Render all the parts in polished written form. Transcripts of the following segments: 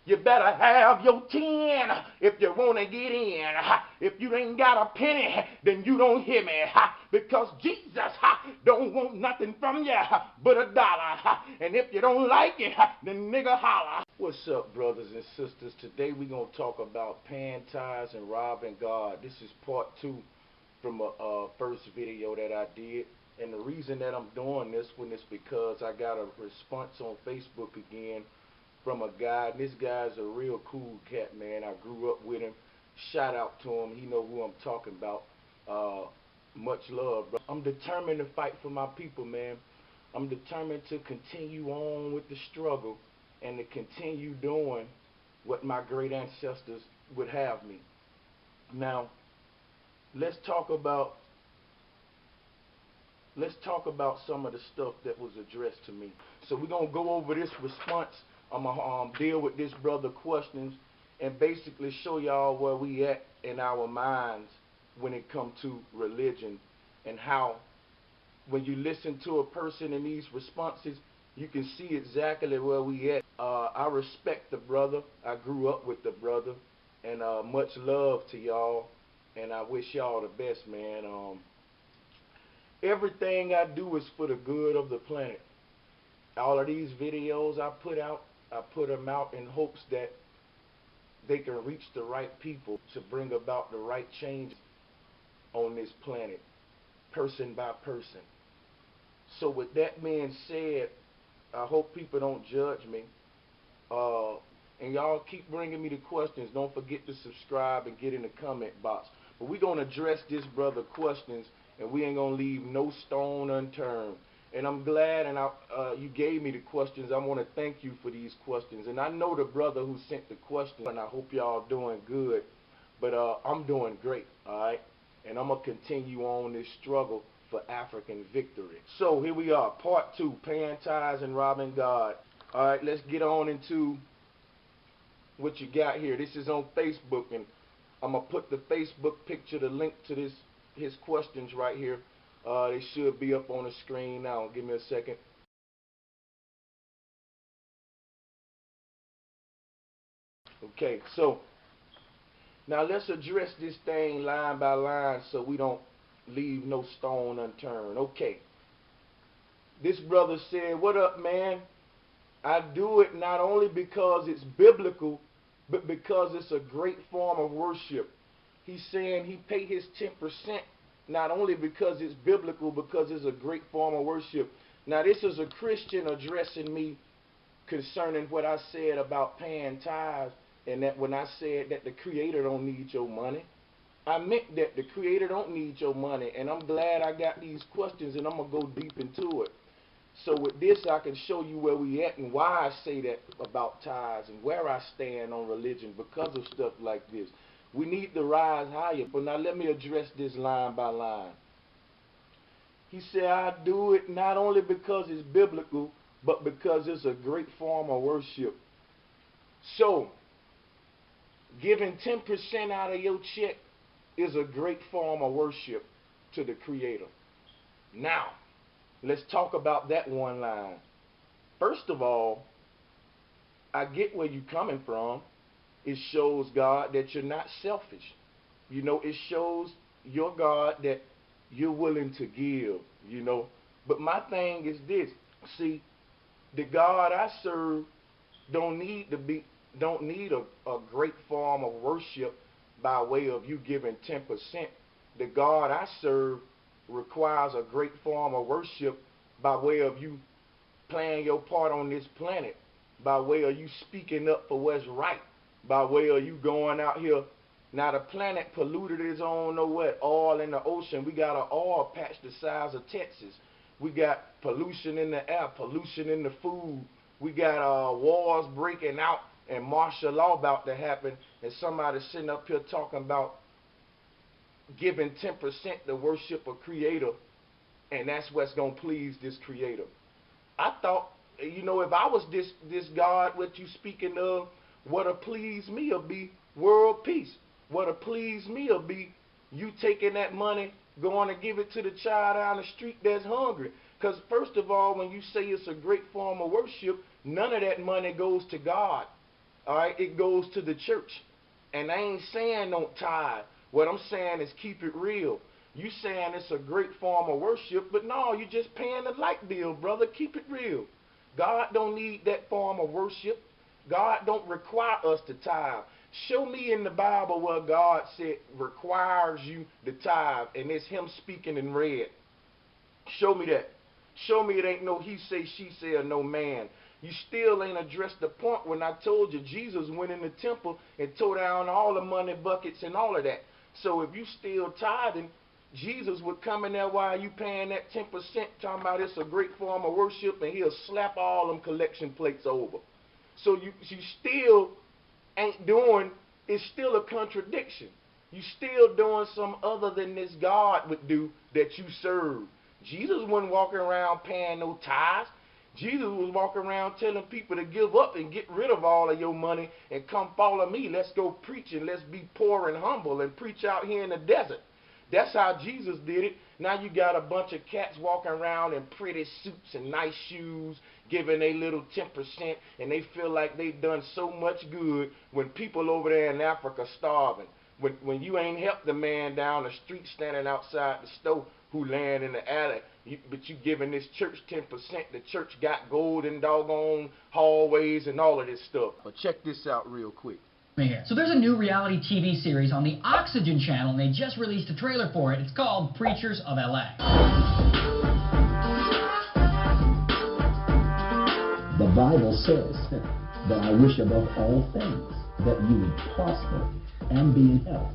You better have your 10 if you want to get in. If you ain't got a penny, then you don't hear me. Because Jesus don't want nothing from you but a dollar. And if you don't like it, then nigga holler. What's up, brothers and sisters? Today we're going to talk about paying tithes and robbing God. This is part 2 from a first video that I did. And the reason that I'm doing this one is because I got a response on Facebook again from a guy. This guy's a real cool cat, man. I grew up with him. Shout out to him. He know who I'm talking about. Much love, bro. I'm determined to fight for my people, man. I'm determined to continue on with the struggle and to continue doing what my great ancestors would have me. Now, let's talk about some of the stuff that was addressed to me. So we're going to go over this response. I'm going to deal with this brother questions and basically show y'all where we at in our minds when it comes to religion, and how when you listen to a person in these responses, you can see exactly where we at. I respect the brother. I grew up with the brother, and much love to y'all, and I wish y'all the best, man. Everything I do is for the good of the planet. All of these videos I put them out in hopes that they can reach the right people to bring about the right changes on this planet, person by person. So with that being said, I hope people don't judge me. And y'all keep bringing me the questions. Don't forget to subscribe and get in the comment box. But we're going to address this brother questions, and we ain't going to leave no stone unturned. And I'm glad you gave me the questions. I want to thank you for these questions. And I know the brother who sent the question, and I hope y'all doing good. But I'm doing great, all right? And I'm going to continue on this struggle for African victory. So here we are, part 2, paying tithes and robbing God. All right, let's get on into what you got here. This is on Facebook, and I'm going to put the Facebook picture, the link to his questions right here. They should be up on the screen now. Give me a second. Okay, so now let's address this thing line by line so we don't leave no stone unturned. Okay. This brother said, what up, man? I do it not only because it's biblical, but because it's a great form of worship. He's saying he pay his 10% not only because it's biblical, because it's a great form of worship. Now, this is a Christian addressing me concerning what I said about paying tithes, and that when I said that the Creator don't need your money, I meant that the Creator don't need your money. And I'm glad I got these questions, and I'm going to go deep into it. So with this, I can show you where we at and why I say that about tithes and where I stand on religion because of stuff like this. We need to rise higher. But now let me address this line by line. He said, I do it not only because it's biblical, but because it's a great form of worship. So, giving 10% out of your check is a great form of worship to the Creator. Now, let's talk about that one line. First of all, I get where you're coming from. It shows God that you're not selfish. You know, it shows your God that you're willing to give, you know. But my thing is this. See, the God I serve don't need a great form of worship by way of you giving 10%. The God I serve requires a great form of worship by way of you playing your part on this planet, by way of you speaking up for what's right, by way of you going out here. Now the planet polluted is on nowhere, oil in the ocean. We got an oil patch the size of Texas. We got pollution in the air, pollution in the food. We got wars breaking out and martial law about to happen, and somebody sitting up here talking about giving 10% to worship a Creator, and that's what's going to please this Creator. I thought, you know, if I was this God, what you speaking of, what'll please me will be world peace. What'll please me will be you taking that money, going to give it to the child down the street that's hungry. Because first of all, when you say it's a great form of worship, none of that money goes to God. All right, it goes to the church. And I ain't saying don't tithe. What I'm saying is keep it real. You saying it's a great form of worship, but no, you just paying the light bill, brother. Keep it real. God don't need that form of worship. God don't require us to tithe. Show me in the Bible where God said requires you to tithe, and it's him speaking in red. Show me that. Show me it ain't no he say, she say, or no man. You still ain't addressed the point when I told you Jesus went in the temple and tore down all the money buckets and all of that. So if you still tithing, Jesus would come in there while you paying that 10%, talking about it's a great form of worship, and he'll slap all them collection plates over. So you still ain't doing, it's still a contradiction. You still doing some other than this God would do that you serve. Jesus wasn't walking around paying no tithes. Jesus was walking around telling people to give up and get rid of all of your money and come follow me. Let's go preach and let's be poor and humble and preach out here in the desert. That's how Jesus did it. Now you got a bunch of cats walking around in pretty suits and nice shoes, giving a little 10%, and they feel like they've done so much good when people over there in Africa starving. When you ain't helped the man down the street standing outside the store who laying in the alley, but you giving this church 10%. The church got gold in doggone hallways and all of this stuff. But check this out real quick. Here. So there's a new reality TV series on the Oxygen channel, and they just released a trailer for it. It's called Preachers of LA. The Bible says that I wish above all things that you would prosper and be in health.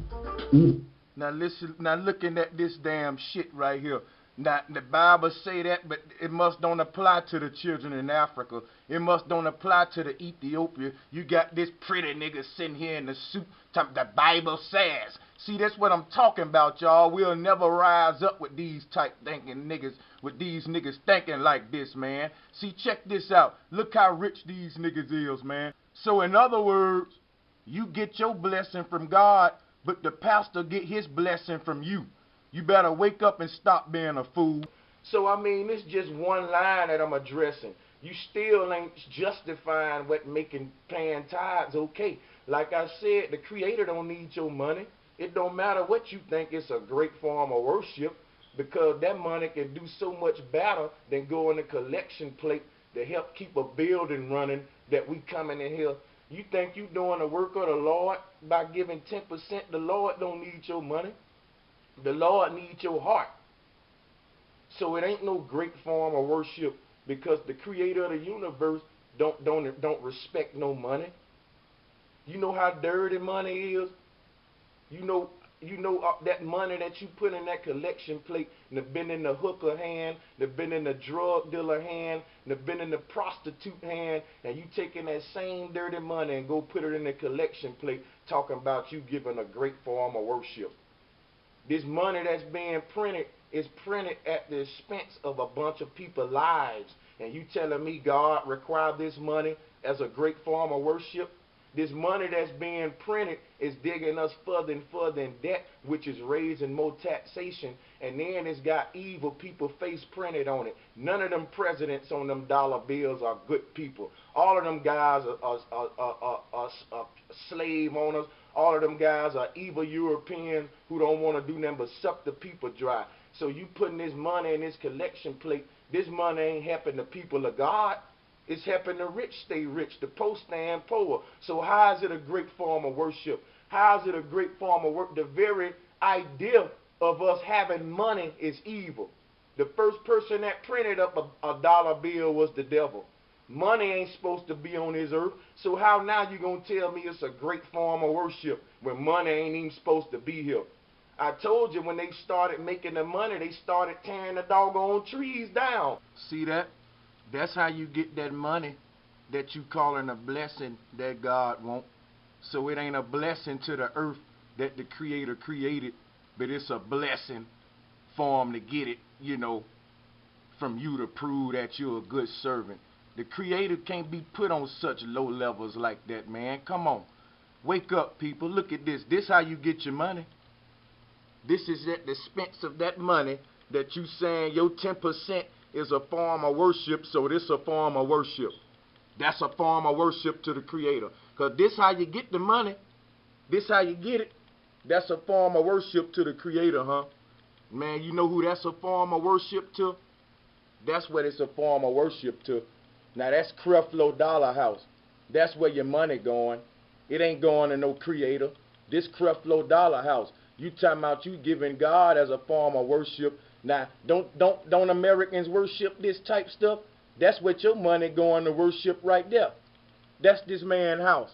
Now listen, now looking at this damn shit right here. Now the Bible say that, but it must don't apply to the children in Africa. It must don't apply to the Ethiopia. You got this pretty nigga sitting here in the suit. The Bible says. See, that's what I'm talking about, y'all. We'll never rise up with these type thinking niggas, with these niggas thinking like this, man. See, check this out. Look how rich these niggas is, man. So in other words, you get your blessing from God, but the pastor get his blessing from you. You better wake up and stop being a fool. So, I mean, it's just one line that I'm addressing. You still ain't justifying what making paying tithes okay. Like I said, the Creator don't need your money. It don't matter what you think, it's a great form of worship, because that money can do so much better than go in a collection plate to help keep a building running that we coming in here. You think you doing the work of the Lord by giving 10%? The Lord don't need your money. The Lord needs your heart. So it ain't no great form of worship, because the Creator of the universe don't respect no money. You know how dirty money is. You know that money that you put in that collection plate, and have been in the hooker hand, they've been in the drug dealer hand, they've been in the prostitute hand, and you taking that same dirty money and go put it in the collection plate, talking about you giving a great form of worship. This money that's being printed is printed at the expense of a bunch of people's lives. And you telling me God required this money as a great form of worship? This money that's being printed is digging us further and further in debt, which is raising more taxation. And then it's got evil people face printed on it. None of them presidents on them dollar bills are good people. All of them guys are slave owners. All of them guys are evil Europeans who don't want to do nothing but suck the people dry. So you putting this money in this collection plate, this money ain't helping the people of God. It's helping the rich stay rich, the poor stand poor. So how is it a great form of worship? How is it a great form of work? The very idea of us having money is evil. The first person that printed up a dollar bill was the devil. Money ain't supposed to be on this earth. So how now you going to tell me it's a great form of worship when money ain't even supposed to be here? I told you when they started making the money, they started tearing the doggone trees down. See that? That's how you get that money that you calling a blessing that God wants. So it ain't a blessing to the earth that the Creator created, but it's a blessing for him to get it, you know, from you to prove that you're a good servant. The Creator can't be put on such low levels like that, man. Come on. Wake up, people. Look at this. This how you get your money. This is at the expense of that money that you saying your 10% is a form of worship, so this a form of worship. That's a form of worship to the Creator. Because this how you get the money. This how you get it. That's a form of worship to the Creator, huh? Man, you know who that's a form of worship to? That's what it's a form of worship to. Now that's Creflo Dollar House. That's where your money going. It ain't going to no Creator. This Creflo Dollar House. You talking about you giving God as a form of worship. Now, don't Americans worship this type stuff? That's what your money going to worship right there. That's this man's house.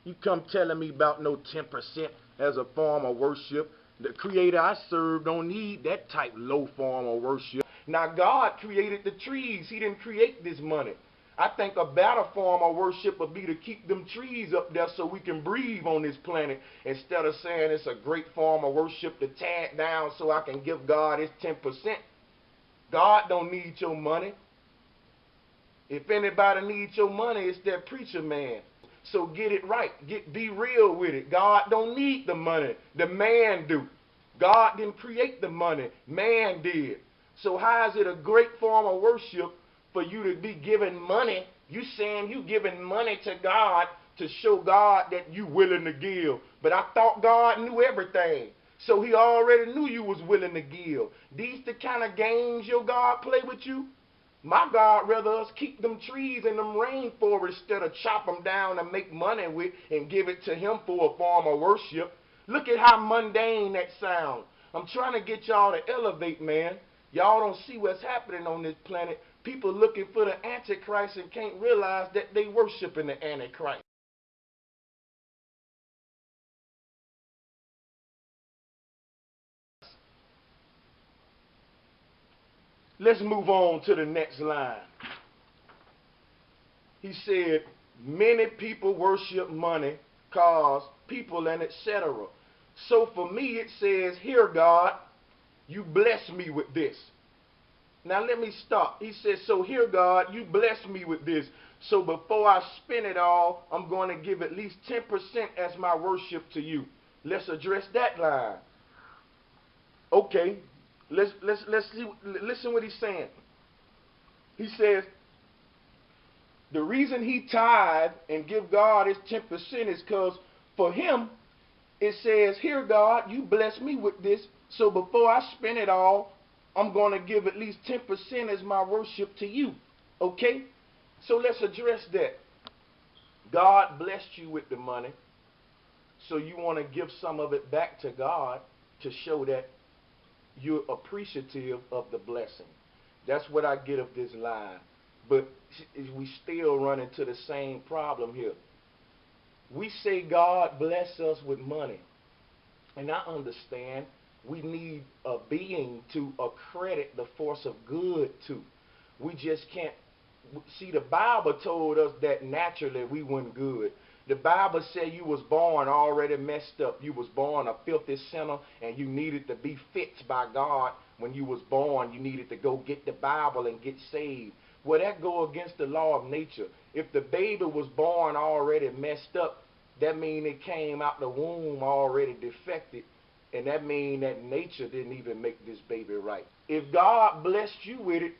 You come telling me about no 10% as a form of worship. The Creator I serve don't need that type low form of worship. Now God created the trees. He didn't create this money. I think a better form of worship would be to keep them trees up there so we can breathe on this planet, instead of saying it's a great form of worship to tear it down so I can give God his 10%. God don't need your money. If anybody needs your money, it's that preacher man. So get it right. Be real with it. God don't need the money. The man do. God didn't create the money. Man did. So how is it a great form of worship for you to be giving money? You saying you giving money to God to show God that you willing to give. But I thought God knew everything. So he already knew you was willing to give. These the kind of games your God play with you? My God rather us keep them trees in them rainforests instead of chop them down and make money with and give it to him for a form of worship. Look at how mundane that sounds. I'm trying to get y'all to elevate, man. Y'all don't see what's happening on this planet. People looking for the Antichrist and can't realize that they worshiping the Antichrist. Let's move on to the next line. He said, many people worship money, cars, people, and etc. So for me it says, here God, you bless me with this. Now let me stop. He says, so here God, you bless me with this. So before I spend it all, I'm going to give at least 10% as my worship to you. Let's address that line. Okay, let's see, listen what he's saying. He says, the reason he tithe and give God his 10% is because for him, it says, here God, you bless me with this, so before I spend it all, I'm going to give at least 10% as my worship to you. Okay? So let's address that. God blessed you with the money, so you want to give some of it back to God to show that you're appreciative of the blessing. That's what I get of this line. But we still run into the same problem here. We say God bless us with money. And I understand we need a being to accredit the force of good to. We just can't. See, the Bible told us that naturally we weren't good. The Bible said you was born already messed up. You was born a filthy sinner, and you needed to be fixed by God. When you was born, you needed to go get the Bible and get saved. Well, that go against the law of nature. If the baby was born already messed up, that means it came out the womb already defected, and that means that nature didn't even make this baby right. If God blessed you with it,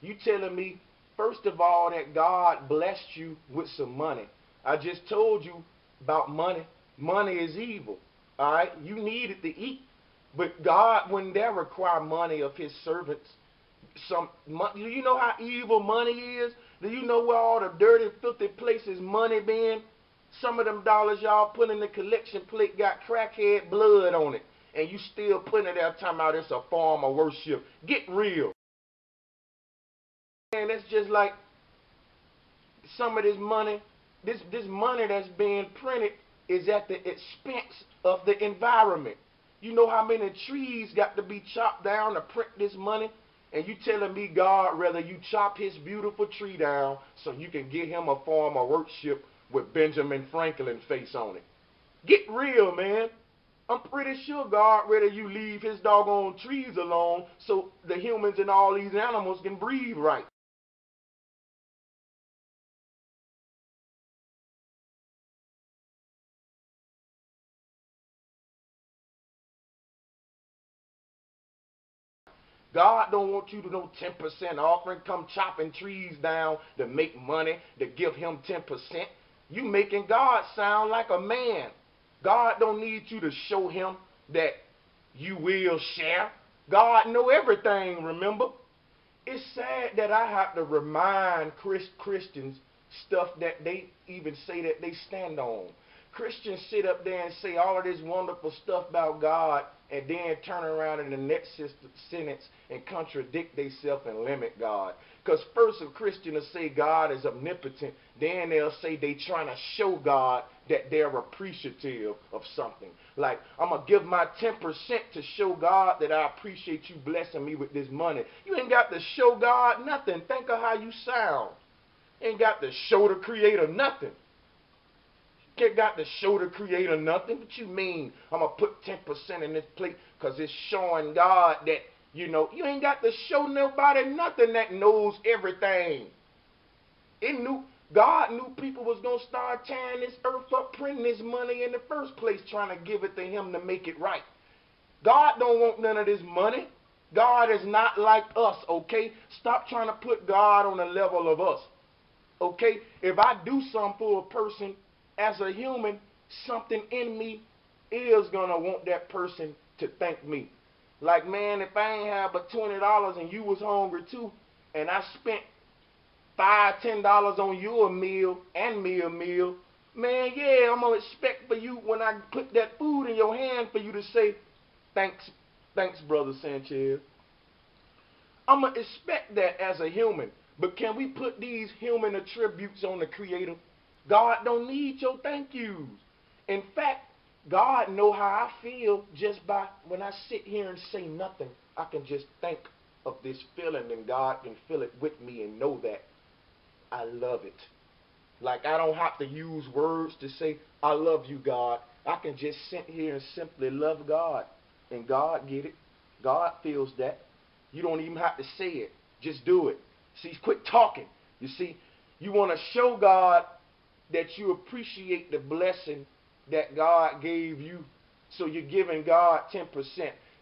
you telling me, first of all, that God blessed you with some money. I just told you about money. Money is evil. All right? You need it to eat. But God wouldn't dare require money of his servants. Do you know how evil money is? Do you know where all the dirty, filthy places money been? Some of them dollars y'all put in the collection plate got crackhead blood on it. And you still putting it there talking about it's a form of worship. Get real. And that's just like some of this money, this money that's being printed is at the expense of the environment. You know how many trees got to be chopped down to print this money? And you telling me God rather you chop his beautiful tree down so you can get him a form of worship with Benjamin Franklin face on it. Get real, man. I'm pretty sure God rather you leave his doggone trees alone so the humans and all these animals can breathe right. God don't want you to know 10% offering, come chopping trees down to make money, to give him 10%. You making God sound like a man. God don't need you to show him that you will share. God know everything, remember? It's sad that I have to remind Christians stuff that they even say that they stand on. Christians sit up there and say all of this wonderful stuff about God and then turn around in the next sentence and contradict themselves and limit God. Because first a Christian will say God is omnipotent, then they'll say they trying to show God that they're appreciative of something. Like, I'm going to give my 10% to show God that I appreciate you blessing me with this money. You ain't got to show God nothing. Think of how you sound. You ain't got to show the Creator nothing. You ain't got to show the Creator nothing. What you mean? I'm going to put 10% in this plate because it's showing God that, you know, you ain't got to show nobody nothing that knows everything. God knew people was going to start tearing this earth up, printing this money in the first place, trying to give it to him to make it right. God don't want none of this money. God is not like us, okay? Stop trying to put God on the level of us, okay? If I do something for a person as a human, something in me is going to want that person to thank me. Like, man, if I ain't have but $20 and you was hungry too, and I spent $5, $10 on your meal and me a meal, man, yeah, I'm going to expect for you when I put that food in your hand for you to say, thanks, Brother Sanchez. I'm going to expect that as a human. But can we put these human attributes on the Creator? God don't need your thank yous. In fact, God know how I feel just by when I sit here and say nothing. I can just think of this feeling and God can feel it with me and know that I love it. Like, I don't have to use words to say, I love you, God. I can just sit here and simply love God. And God get it. God feels that. You don't even have to say it. Just do it. See, quit talking. You see, you want to show God that you appreciate the blessing that God gave you. So you're giving God 10%.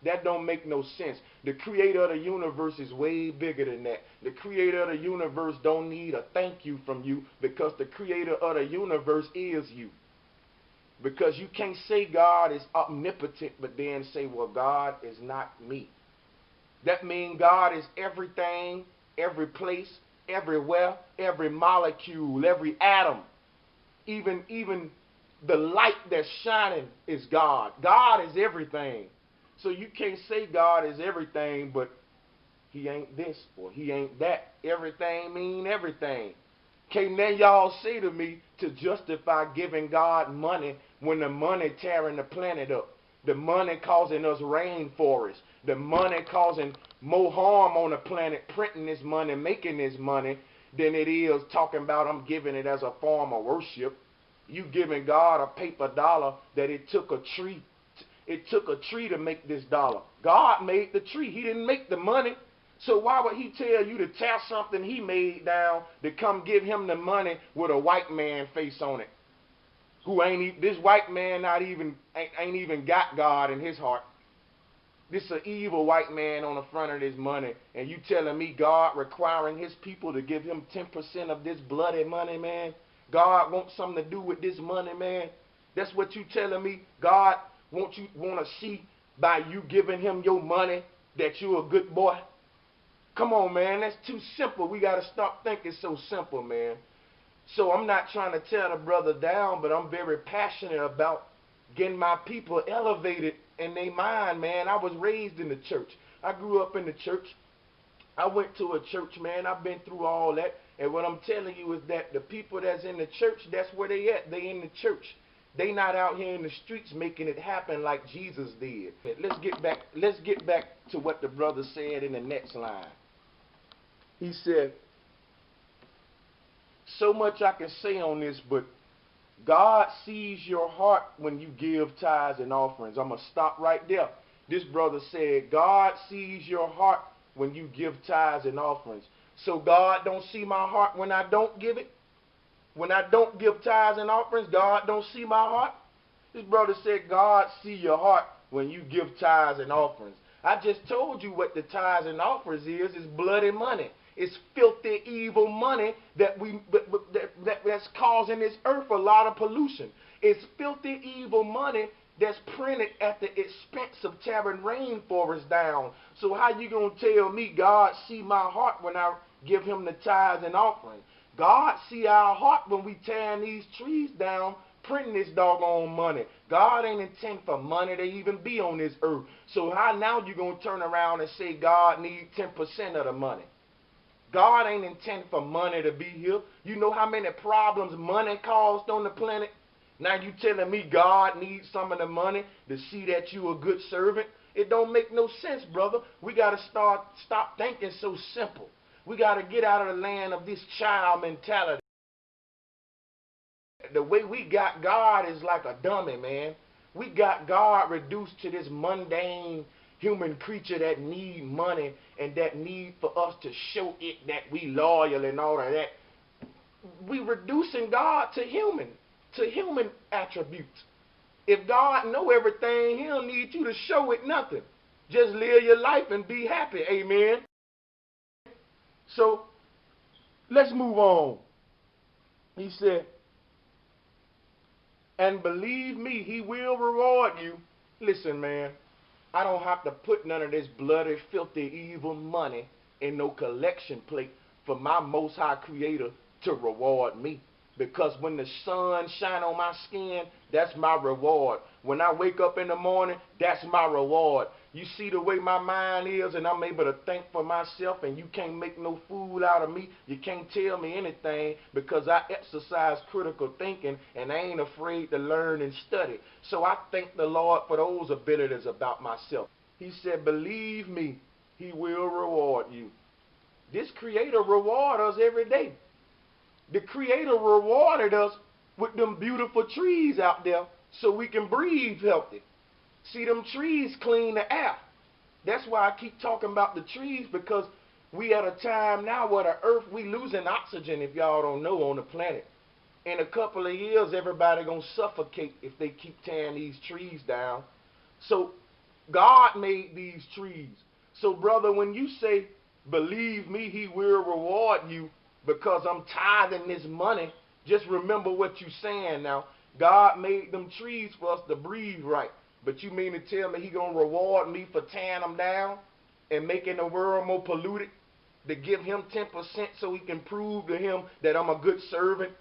That don't make no sense. The Creator of the universe is way bigger than that. The Creator of the universe don't need a thank you from you because the Creator of the universe is you. Because you can't say God is omnipotent but then say, well, God is not me. That means God is everything, every place, everywhere, every molecule, every atom. Even the light that's shining is God. God is everything. So you can't say God is everything, but he ain't this or he ain't that. Everything mean everything. Can't none y'all say to me to justify giving God money when the money tearing the planet up. The money causing us rainforests. The money causing more harm on the planet, printing this money, making this money, than it is talking about I'm giving it as a form of worship. You giving God a paper dollar that it took a tree. It took a tree to make this dollar. God made the tree. He didn't make the money. So why would he tell you to tear something he made down to come give him the money with a white man face on it? Who ain't, this white man ain't even got God in his heart. This is an evil white man on the front of this money. And you telling me God requiring his people to give him 10% of this bloody money, man? God wants something to do with this money, man? That's what you telling me? God want to see by you giving him your money that you're a good boy? Come on, man. That's too simple. We got to stop thinking so simple, man. So I'm not trying to tear the brother down, but I'm very passionate about getting my people elevated in their mind, man. I was raised in the church. I grew up in the church. I went to a church, man. I've been through all that. And what I'm telling you is that the people that's in the church, that's where they at. They in the church. They not out here in the streets making it happen like Jesus did. Let's get back to what the brother said in the next line. He said, so much I can say on this, but God sees your heart when you give tithes and offerings. I'm going to stop right there. This brother said, God sees your heart when you give tithes and offerings. So God don't see my heart when I don't give it? When I don't give tithes and offerings, God don't see my heart? This brother said, God see your heart when you give tithes and offerings. I just told you what the tithes and offerings is bloody money. It's filthy, evil money that's causing this earth a lot of pollution. It's filthy, evil money that's printed at the expense of tearing rainforests down. So how you gonna tell me God see my heart when I give him the tithes and offering? God see our heart when we tearing these trees down, printing this doggone money. God ain't intend for money to even be on this earth. So how now you gonna turn around and say God need 10% of the money? God ain't intend for money to be here. You know how many problems money caused on the planet? Now you telling me God needs some of the money to see that you a good servant? It don't make no sense, brother. We got to stop thinking so simple. We got to get out of the land of this child mentality. The way we got God is like a dummy, man. We got God reduced to this mundane human creature that need money and that need for us to show it that we loyal and all of that. We reducing God to human attributes. If God know everything, he don't need you to show it nothing. Just live your life and be happy. Amen. So let's move on. He said, and believe me, he will reward you. Listen, man, I don't have to put none of this bloody, filthy, evil money in no collection plate for my Most High Creator to reward me. Because when the sun shine on my skin, that's my reward. When I wake up in the morning, that's my reward. You see the way my mind is, and I'm able to think for myself, and you can't make no fool out of me. You can't tell me anything because I exercise critical thinking, and I ain't afraid to learn and study. So I thank the Lord for those abilities about myself. He said, believe me, he will reward you. This Creator rewards us every day. The Creator rewarded us with them beautiful trees out there so we can breathe healthy. See, them trees clean the air. That's why I keep talking about the trees, because we at a time now where the earth, we losing oxygen, if y'all don't know, on the planet. In a couple of years, everybody going to suffocate if they keep tearing these trees down. So God made these trees. So brother, when you say, believe me, he will reward you, because I'm tithing this money, just remember what you're saying now. God made them trees for us to breathe right. But you mean to tell me he going to reward me for tearing them down and making the world more polluted? To give him 10% so he can prove to him that I'm a good servant?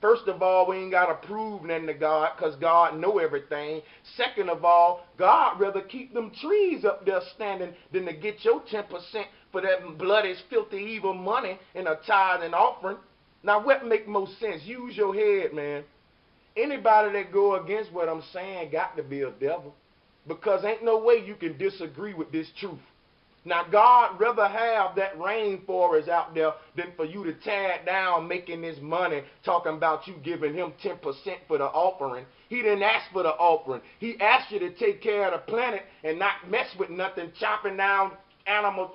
First of all, we ain't got to prove nothing to God because God know everything. Second of all, God rather keep them trees up there standing than to get your 10% for that bloody, filthy, evil money in a tithe and offering. Now, what make most sense? Use your head, man. Anybody that go against what I'm saying got to be a devil, because ain't no way you can disagree with this truth. Now, God rather have that rainforest out there than for you to tear it down, making this money, talking about you giving him 10% for the offering. He didn't ask for the offering. He asked you to take care of the planet and not mess with nothing, chopping down animals,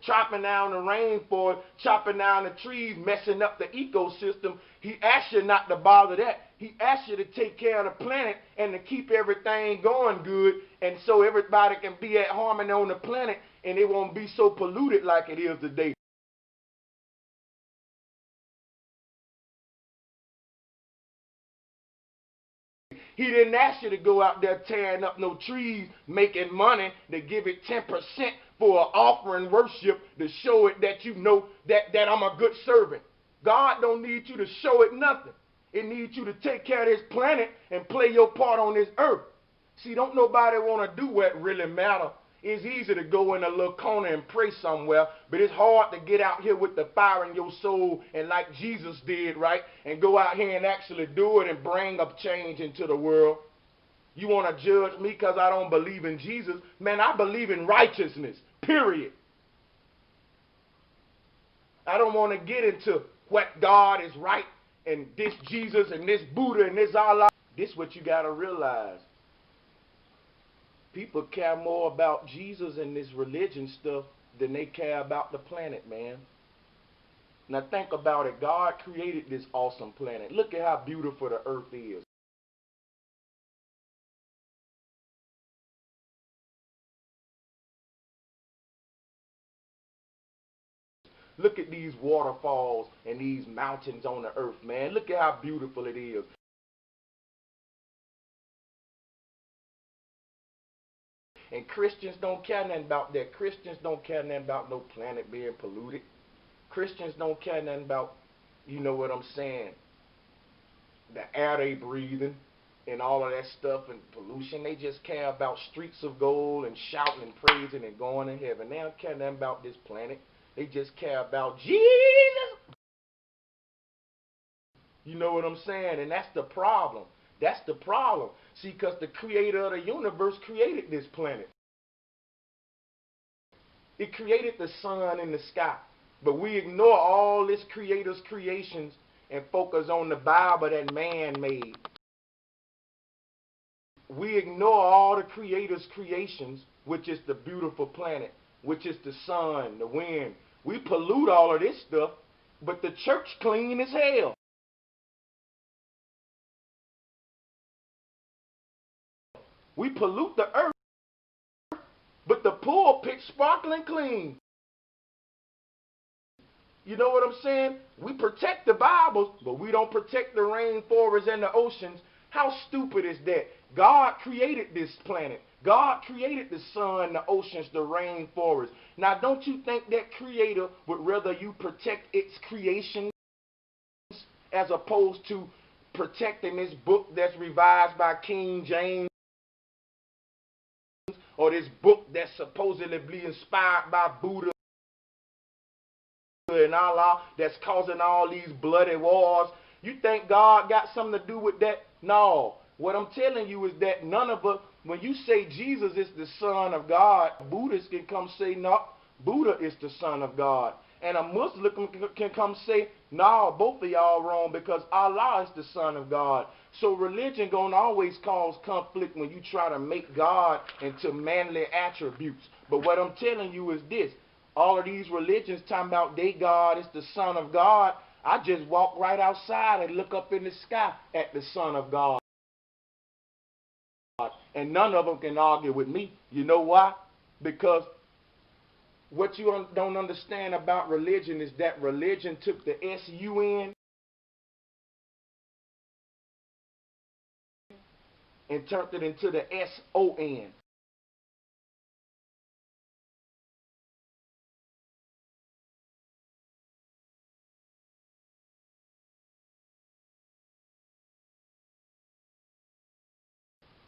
chopping down the rainforest, chopping down the trees, messing up the ecosystem. He asked you not to bother that. He asked you to take care of the planet and to keep everything going good, and so everybody can be at harmony on the planet and it won't be so polluted like it is today. He didn't ask you to go out there tearing up no trees, making money to give it 10% for an offering worship to show it that you know that I'm a good servant. God don't need you to show it nothing. It needs you to take care of this planet and play your part on this earth. See, don't nobody want to do what really matters. It's easy to go in a little corner and pray somewhere, but it's hard to get out here with the fire in your soul and like Jesus did, right? And go out here and actually do it and bring up change into the world. You want to judge me because I don't believe in Jesus? Man, I believe in righteousness, period. I don't want to get into what God is right and this Jesus and this Buddha and this Allah. This is what you got to realize. People care more about Jesus and this religion stuff than they care about the planet, man. Now think about it. God created this awesome planet. Look at how beautiful the earth is. Look at these waterfalls and these mountains on the earth, man. Look at how beautiful it is. And Christians don't care nothing about that. Christians don't care nothing about no planet being polluted. Christians don't care nothing about, you know what I'm saying, the air they breathing and all of that stuff and pollution. They just care about streets of gold and shouting and praising and going to heaven. They don't care nothing about this planet. They just care about Jesus. You know what I'm saying? And that's the problem. That's the problem. See, because the creator of the universe created this planet. It created the sun and the sky. But we ignore all this creator's creations and focus on the Bible that man made. We ignore all the creator's creations, which is the beautiful planet, which is the sun, the wind. We pollute all of this stuff, but the church clean as hell. We pollute the earth, but the pulpit sparkling clean. You know what I'm saying? We protect the Bibles, but we don't protect the rainforests and the oceans. How stupid is that? God created this planet. God created the sun, the oceans, the rainforest. Now, don't you think that creator would rather you protect its creations as opposed to protecting this book that's revised by King James, or this book that's supposedly inspired by Buddha and Allah, that's causing all these bloody wars? You think God got something to do with that? No. What I'm telling you is that none of us, when you say Jesus is the Son of God, Buddhists can come say, no, Buddha is the Son of God. And a Muslim can come say, no, both of y'all wrong because Allah is the Son of God. So religion gonna always cause conflict when you try to make God into manly attributes. But what I'm telling you is this. All of these religions talking about they God is the Son of God. I just walk right outside and look up in the sky at the Son of God. And none of them can argue with me. You know why? Because what you don't understand about religion is that religion took the S-U-N and turned it into the S-O-N.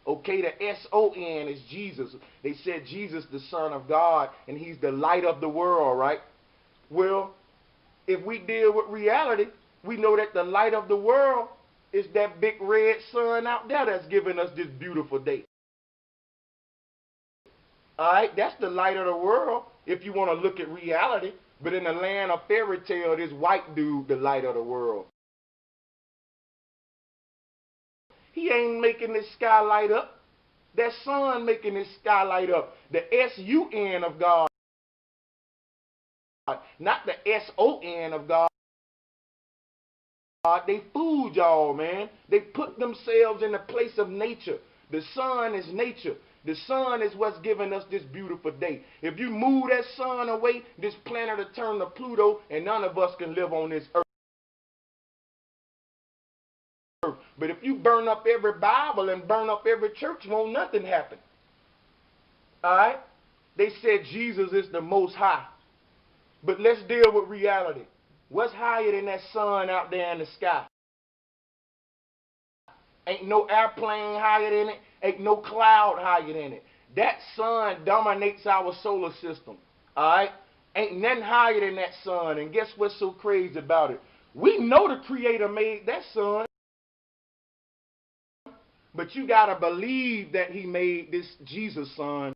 Okay, the S-O-N is Jesus. They said Jesus the Son of God, and he's the light of the world, right? Well, if we deal with reality, we know that the light of the world is that big red sun out there that's giving us this beautiful day. All right, that's the light of the world if you want to look at reality. But in the land of fairy tale, this white dude, the light of the world. He ain't making this sky light up. That sun making this sky light up. The S-U-N of God, not the S-O-N of God. They fooled y'all, man. They put themselves in the place of nature. The sun is nature. The sun is what's giving us this beautiful day. If you move that sun away, this planet will turn to Pluto, and none of us can live on this earth. But if you burn up every Bible and burn up every church, won't nothing happen. Alright? They said Jesus is the most high. But let's deal with reality. What's higher than that sun out there in the sky? Ain't no airplane higher than it. Ain't no cloud higher than it. That sun dominates our solar system. Alright? Ain't nothing higher than that sun. And guess what's so crazy about it? We know the Creator made that sun. But you got to believe that he made this Jesus son.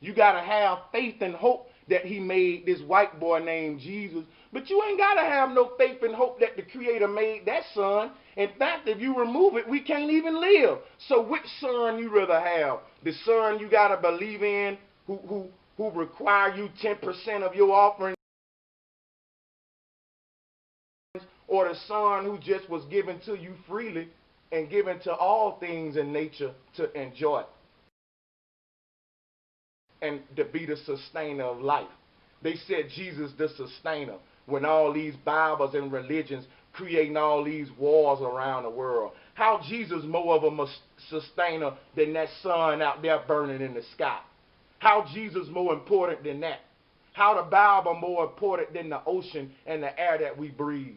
You got to have faith and hope that he made this white boy named Jesus. But you ain't got to have no faith and hope that the Creator made that son. In fact, if you remove it, we can't even live. So which son you rather have? The son you got to believe in who require you 10% of your offering? Or the son who just was given to you freely and given to all things in nature to enjoy and to be the sustainer of life? They said Jesus the sustainer when all these Bibles and religions creating all these wars around the world. How Jesus more of a sustainer than that sun out there burning in the sky? How Jesus more important than that? How the Bible more important than the ocean and the air that we breathe?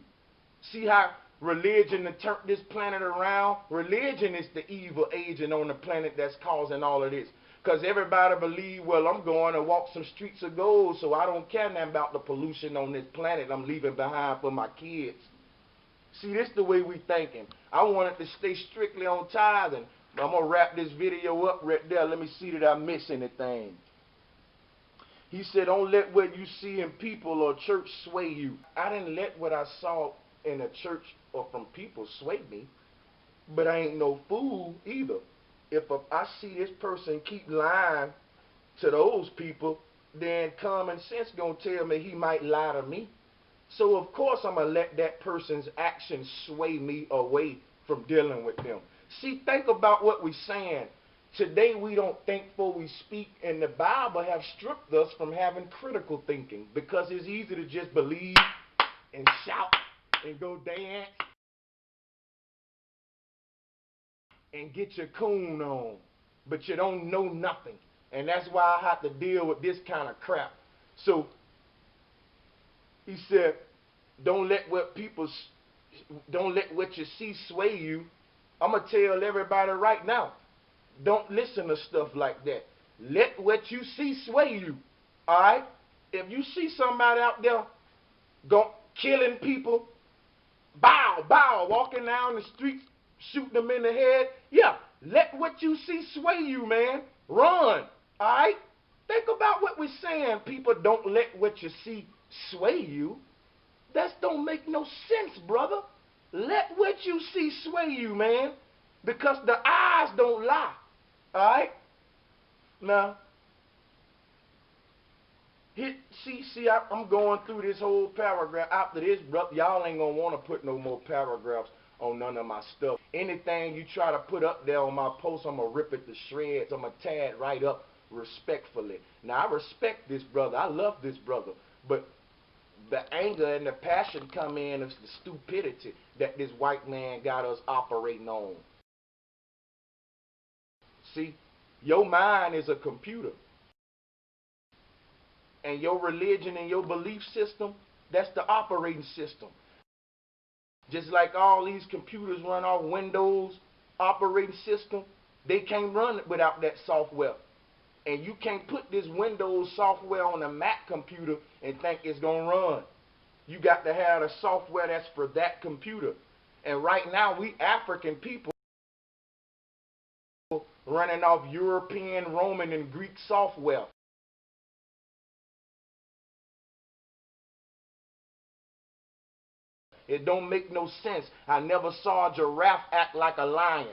See how religion turned this planet around? Religion is the evil agent on the planet that's causing all of this. Because everybody believe, well, I'm going to walk some streets of gold, so I don't care nothing about the pollution on this planet I'm leaving behind for my kids. See, this is the way we thinking. I wanted to stay strictly on tithing. I'm going to wrap this video up right there. Let me see that I miss anything. He said, don't let what you see in people or church sway you. I didn't let what I saw in a church or from people sway me. But I ain't no fool either. If I see this person keep lying to those people, then common sense gonna tell me he might lie to me. So of course I'm gonna let that person's actions sway me away from dealing with them. See, think about what we're saying. Today we don't think before we speak, and the Bible have stripped us from having critical thinking because it's easy to just believe and shout and go dance and get your coon on, but you don't know nothing. And that's why I have to deal with this kind of crap. So he said, don't let what you see sway you. I'm going to tell everybody right now, don't listen to stuff like that. Let what you see sway you. All right? If you see somebody out there killing people, bow, walking down the streets, shooting them in the head, yeah, let what you see sway you, man. Run. All right? Think about what we're saying. People, don't let what you see sway you. That don't make no sense, brother. Let what you see sway you, man. Because the eyes don't lie. Alright? Now, I'm going through this whole paragraph. After this, brother, y'all ain't going to want to put no more paragraphs on none of my stuff. Anything you try to put up there on my post, I'm going to rip it to shreds. I'm going to tear it right up respectfully. Now, I respect this brother. I love this brother. But the anger and the passion come in of the stupidity that this white man got us operating on. See, your mind is a computer. And your religion and your belief system, that's the operating system. Just like all these computers run off Windows operating system, they can't run it without that software. And you can't put this Windows software on a Mac computer and think it's going to run. You got to have the software that's for that computer. And right now, we African people running off European, Roman, and Greek software. It don't make no sense. I never saw a giraffe act like a lion.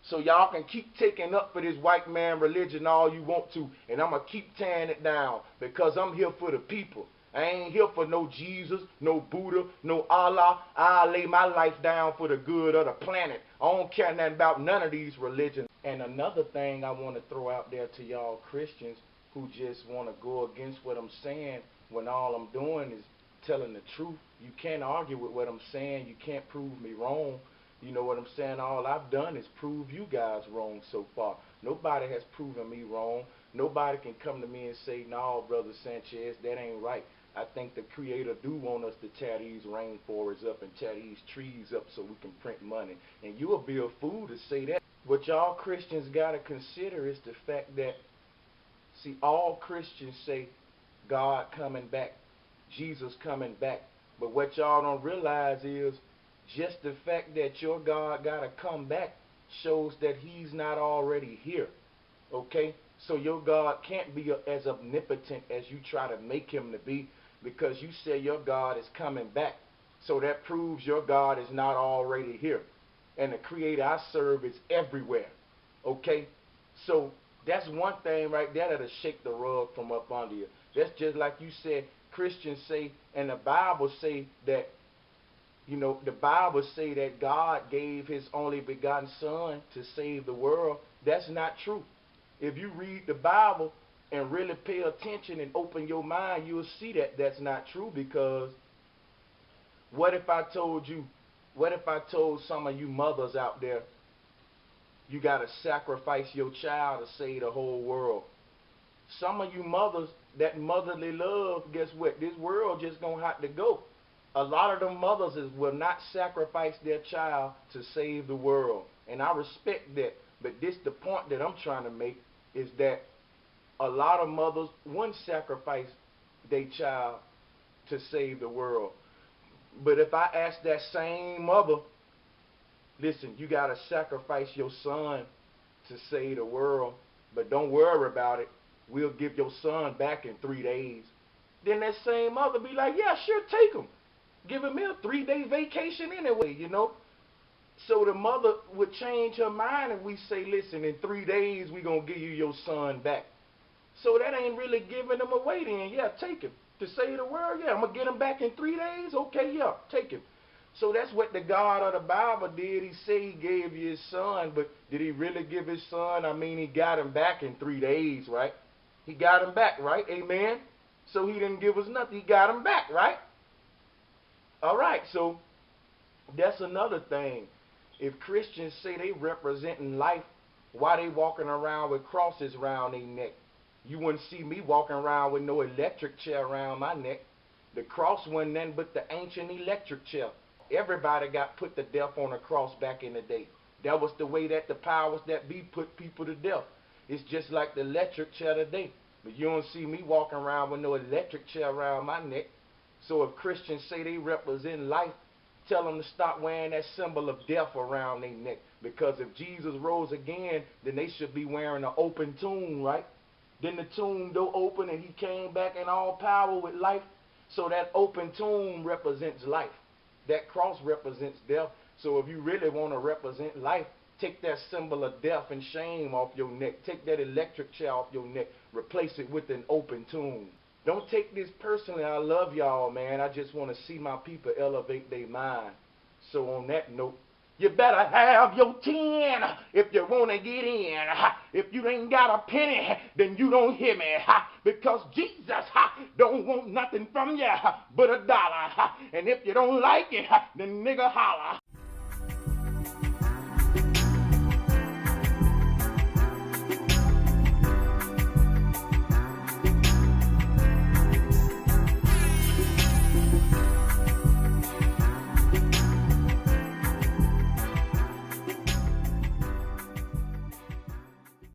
So y'all can keep taking up for this white man religion all you want to, and I'm going to keep tearing it down because I'm here for the people. I ain't here for no Jesus, no Buddha, no Allah. I lay my life down for the good of the planet. I don't care nothing about none of these religions. And another thing I want to throw out there to y'all Christians who just want to go against what I'm saying when all I'm doing is telling the truth. You can't argue with what I'm saying. You can't prove me wrong. You know what I'm saying? All I've done is prove you guys wrong so far. Nobody has proven me wrong. Nobody can come to me and say, no, Brother Sanchez, that ain't right. I think the Creator do want us to tear these rainforests up and tear these trees up so we can print money. And you will be a fool to say that. What y'all Christians got to consider is the fact that, see, all Christians say God coming back, Jesus coming back. But what y'all don't realize is just the fact that your God got to come back shows that he's not already here. Okay? So your God can't be as omnipotent as you try to make him to be because you say your God is coming back. So that proves your God is not already here. And the Creator I serve is everywhere. Okay? So that's one thing right there that'll shake the rug from up under you. That's just like you said, Christians say, and the Bible say that, you know, the Bible say that God gave his only begotten son to save the world. That's not true. If you read the Bible and really pay attention and open your mind, you'll see that that's not true. Because what if I told some of you mothers out there, you got to sacrifice your child to save the whole world? Some of you mothers, that motherly love, guess what? This world just going to have to go. A lot of them mothers will not sacrifice their child to save the world. And I respect that. But this the point that I'm trying to make, is that a lot of mothers wouldn't sacrifice their child to save the world. But if I ask that same mother, listen, you got to sacrifice your son to save the world, but don't worry about it. We'll give your son back in 3 days. Then that same mother be like, yeah, sure, take him. Give him a 3-day vacation anyway, you know. So the mother would change her mind and we say, listen, in 3 days we're going to give you your son back. So that ain't really giving him away then. Yeah, take him. To save the world, yeah, I'm going to get him back in 3 days? Okay, yeah, take him. So that's what the God of the Bible did. He said he gave you his son, but did he really give his son? I mean, he got him back in 3 days, right? He got him back, right? Amen? So he didn't give us nothing. He got him back, right? All right, so that's another thing. If Christians say they representing life, why they walking around with crosses around their neck? You wouldn't see me walking around with no electric chair around my neck. The cross wasn't nothing but the ancient electric chair. Everybody got put to death on a cross back in the day. That was the way that the powers that be put people to death. It's just like the electric chair today. But you don't see me walking around with no electric chair around my neck. So if Christians say they represent life, tell them to stop wearing that symbol of death around their neck. Because if Jesus rose again, then they should be wearing an open tomb, right? Then the tomb door opened and he came back in all power with life. So that open tomb represents life. That cross represents death. So if you really want to represent life, take that symbol of death and shame off your neck. Take that electric chair off your neck. Replace it with an open tomb. Don't take this personally. I love y'all, man. I just want to see my people elevate their mind. So on that note, you better have your 10 if you want to get in. If you ain't got a penny, then you don't hear me. Because Jesus don't want nothing from you but $1. And if you don't like it, then nigga holler.